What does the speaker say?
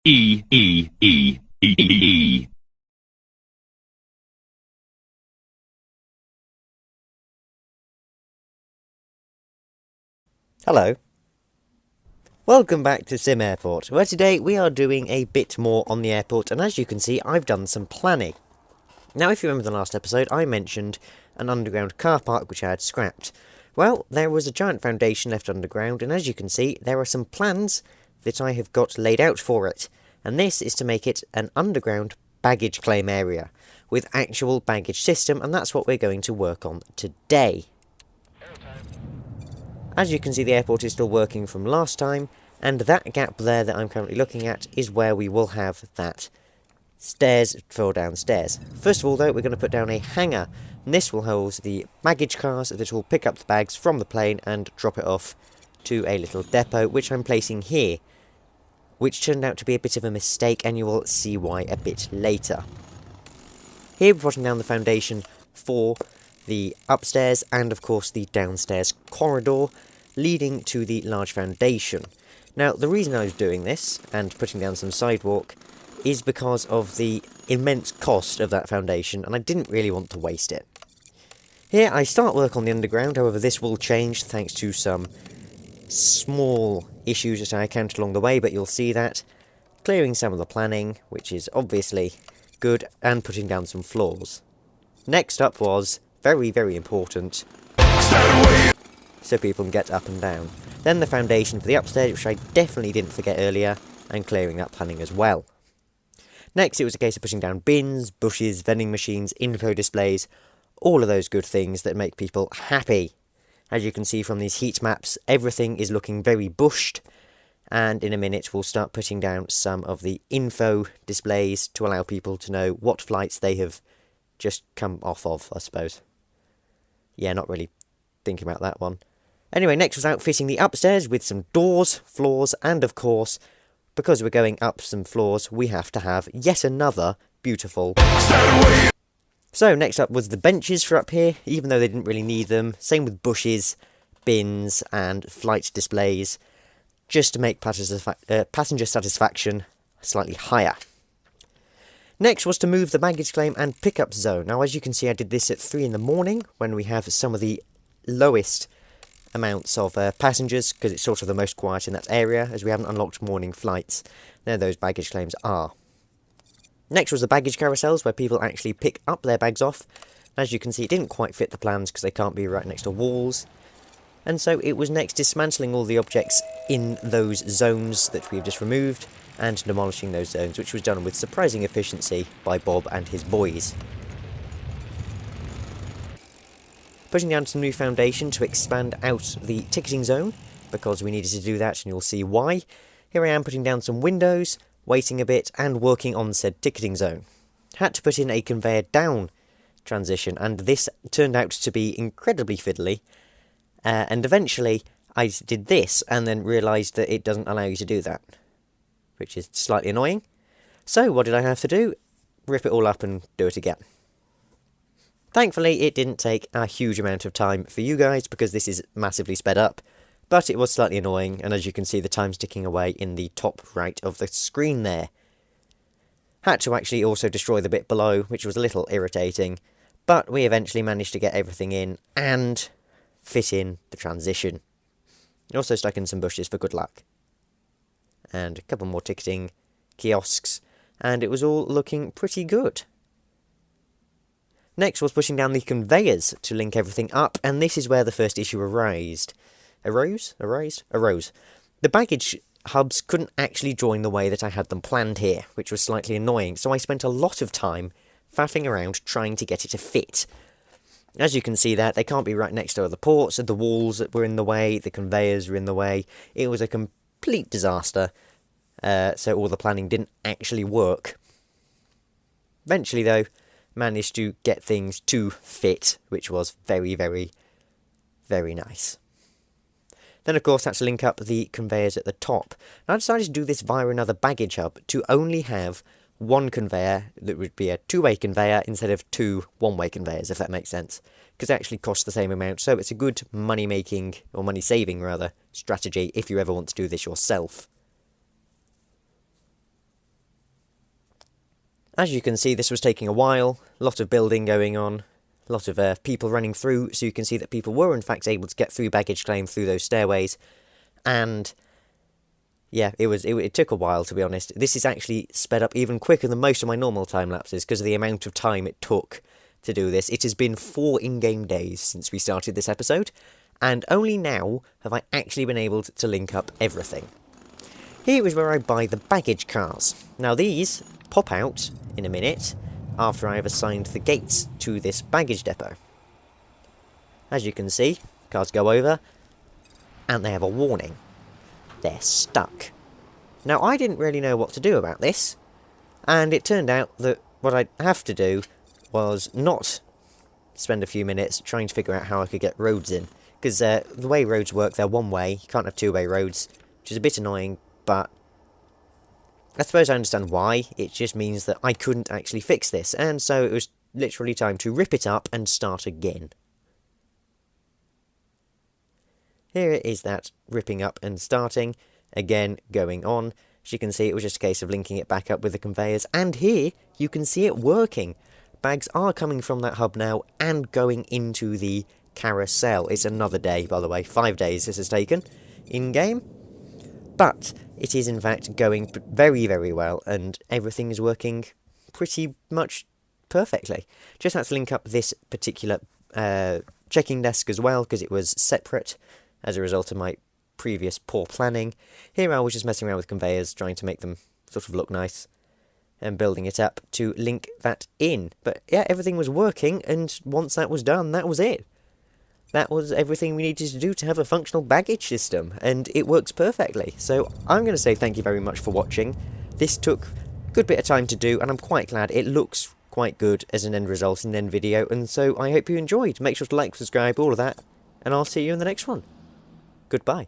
Hello. Welcome back to SimAirport, where today we are doing a bit more on the airport, and as you can see, I've done some planning. Now, if you remember the last episode, I mentioned an underground car park which I had scrapped. Well, there was a giant foundation left underground, and as you can see, there are some plans that I have got laid out for it. And this is to make it an underground baggage claim area, with actual baggage system, and that's what we're going to work on today. As you can see, the airport is still working from last time, and that gap there that I'm currently looking at is where we will have that stairs for downstairs. First of all, though, we're going to put down a hangar, and this will house the baggage cars that will pick up the bags from the plane and drop it off to a little depot, which I'm placing here, which turned out to be a bit of a mistake, and you will see why a bit later. Here we're putting down the foundation for the upstairs and, of course, the downstairs corridor leading to the large foundation. Now, the reason I was doing this and putting down some sidewalk is because of the immense cost of that foundation, and I didn't really want to waste it. Here I start work on the underground, however this will change thanks to some small issues that I encountered along the way, but you'll see that. Clearing some of the planning, which is obviously good, and putting down some floors. Next up was, very, very important, so people can get up and down. Then the foundation for the upstairs, which I definitely didn't forget earlier, and clearing that planning as well. Next, it was a case of putting down bins, bushes, vending machines, info displays, all of those good things that make people happy. As you can see from these heat maps, everything is looking very bushed, and in a minute we'll start putting down some of the info displays to allow people to know what flights they have just come off of, I suppose. Yeah, not really thinking about that one. Anyway, next was outfitting the upstairs with some doors, floors, and of course, because we're going up some floors, we have to have yet another beautiful STAIRWAY. So next up was the benches for up here, even though they didn't really need them. Same with bushes, bins, and flight displays, just to make passenger satisfaction slightly higher. Next was to move the baggage claim and pickup zone. Now, as you can see, I did this at 3 in the morning, when we have some of the lowest amounts of passengers, because it's sort of the most quiet in that area, as we haven't unlocked morning flights. There those baggage claims are. Next was the baggage carousels, where people actually pick up their bags off. As you can see, it didn't quite fit the plans, because they can't be right next to walls. And so it was next dismantling all the objects in those zones that we've just removed, and demolishing those zones, which was done with surprising efficiency by Bob and his boys. Putting down some new foundation to expand out the ticketing zone, because we needed to do that, and you'll see why. Here I am putting down some windows, waiting a bit, and working on said ticketing zone. Had to put in a conveyor down transition, and this turned out to be incredibly fiddly, and eventually I did this, and then realised that it doesn't allow you to do that, which is slightly annoying. So what did I have to do? Rip it all up and do it again. Thankfully, it didn't take a huge amount of time for you guys, because this is massively sped up, but it was slightly annoying, and as you can see, the time's ticking away in the top right of the screen there. Had to actually also destroy the bit below, which was a little irritating, but we eventually managed to get everything in, and fit in the transition. Also stuck in some bushes for good luck. And a couple more ticketing kiosks, and it was all looking pretty good. Next was pushing down the conveyors to link everything up, and this is where the first issue arose. The baggage hubs couldn't actually join the way that I had them planned here, which was slightly annoying, so I spent a lot of time faffing around trying to get it to fit. As you can see that, they can't be right next to other ports, and the walls that were in the way, the conveyors were in the way. It was a complete disaster, so all the planning didn't actually work. Eventually, though, managed to get things to fit, which was very, very, very nice. Then, of course, had to link up the conveyors at the top. And I decided to do this via another baggage hub to only have one conveyor that would be a two-way conveyor instead of two one-way conveyors, if that makes sense. Because it actually costs the same amount, so it's a good money-making, or money-saving, rather, strategy if you ever want to do this yourself. As you can see, this was taking a while, a lot of building going on, a lot of people running through, so you can see that people were in fact able to get through baggage claim through those stairways, and yeah, it took a while, to be honest. This is actually sped up even quicker than most of my normal time lapses because of the amount of time it took to do this. It has been 4 in-game days since we started this episode, and only now have I actually been able to link up everything. Here is where I buy the baggage cars. Now these pop out in a minute after I have assigned the gates to this baggage depot. As you can see, cars go over, and they have a warning. They're stuck. Now, I didn't really know what to do about this, and it turned out that what I'd have to do was not spend a few minutes trying to figure out how I could get roads in, because the way roads work, they're one way, you can't have two-way roads, which is a bit annoying, but I suppose I understand why. It just means that I couldn't actually fix this, and so it was literally time to rip it up and start again. Here is that ripping up and starting, again going on. As you can see, it was just a case of linking it back up with the conveyors, and here you can see it working. Bags are coming from that hub now and going into the carousel. It's another day, by the way, 5 days this has taken in-game, but it is in fact going very, very well, and everything is working pretty much perfectly. Just had to link up this particular checking desk as well, because it was separate as a result of my previous poor planning. Here I was just messing around with conveyors, trying to make them sort of look nice, and building it up to link that in. But yeah, everything was working, and once that was done, that was it. That was everything we needed to do to have a functional baggage system, and it works perfectly. So I'm going to say thank you very much for watching. This took a good bit of time to do, and I'm quite glad it looks quite good as an end result in an end video, and so I hope you enjoyed. Make sure to like, subscribe, all of that, and I'll see you in the next one. Goodbye.